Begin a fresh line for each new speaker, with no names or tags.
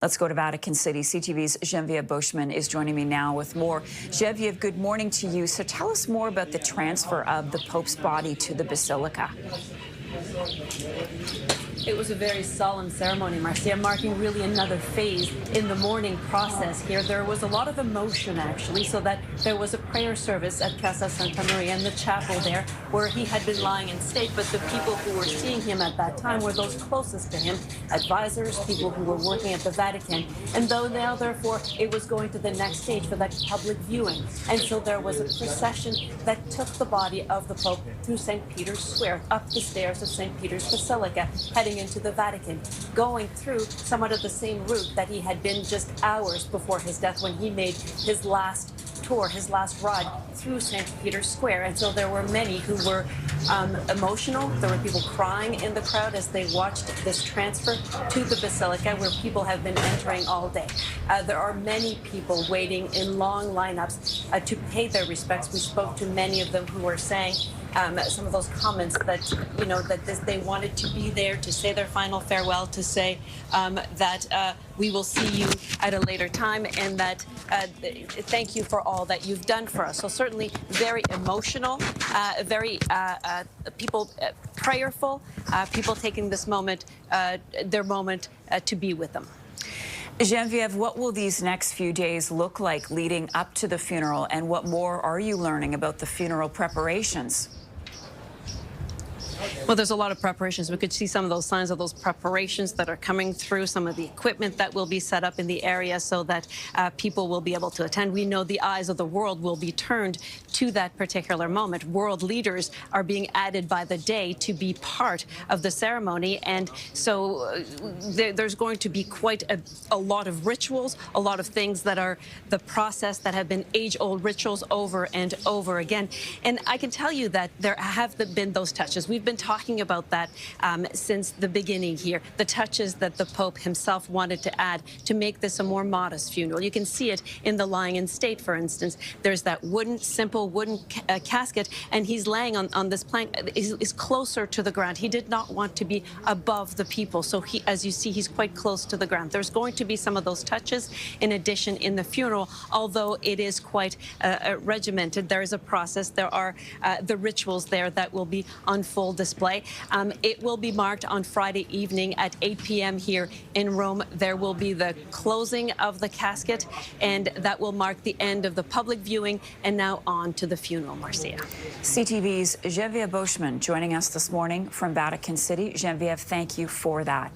Let's go to Vatican City. CTV's Genevieve Beauchemin is joining me now with more. Genevieve, good morning to you. So tell us more about the transfer of the Pope's body to the Basilica.
It was a very solemn ceremony, Marcia, marking really another phase in the mourning process here. There was a lot of emotion, actually, so that there was a prayer service at Casa Santa Maria in the chapel there, where he had been lying in state, but the people who were seeing him at that time were those closest to him, advisors, people who were working at the Vatican. And though now, therefore, it was going to the next stage for that public viewing. And so there was a procession that took the body of the Pope through St. Peter's Square, up the stairs of St. Peter's Basilica, heading into the Vatican, going through somewhat of the same route that he had been just hours before his death when he made his last tour, his last ride through St. Peter's Square. And so there were many who were emotional. There were people crying in the crowd as they watched this transfer to the Basilica, where people have been entering all day. There are many people waiting in long lineups to pay their respects. We spoke to many of them who were saying some of those comments that, you know, that they wanted to be there to say their final farewell, to say that we will see you at a later time, and that thank you for all that you've done for us. So certainly very emotional, very people prayerful, people taking this moment, their moment to be with them.
Genevieve, what will these next few days look like leading up to the funeral, and what more are you learning about the funeral preparations?
Well, there's a lot of preparations. We could see some of those signs of those preparations that are coming through, some of the equipment that will be set up in the area so that people will be able to attend. We know the eyes of the world will be turned to that particular moment. World leaders are being added by the day to be part of the ceremony. And so there's going to be quite a lot of rituals, a lot of things that are the process that have been age-old rituals over and over again. And I can tell you that there have been those touches. We've been talking about that since the beginning here, the touches that the Pope himself wanted to add to make this a more modest funeral. You can see it in the lying in state, for instance. There's that simple wooden casket, and he's laying on this plank, is closer to the ground. He did not want to be above the people, so he, as you see, he's quite close to the ground. There's going to be some of those touches in addition in the funeral, although it is quite regimented. There is a process. There are the rituals there that will be on full display. It will be marked on Friday evening at 8 p.m. here in Rome. There will be the closing of the casket, and that will mark the end of the public viewing, and now on to the funeral, Marcia.
CTV's Genevieve Beauchemin joining us this morning from Vatican City. Genevieve, thank you for that.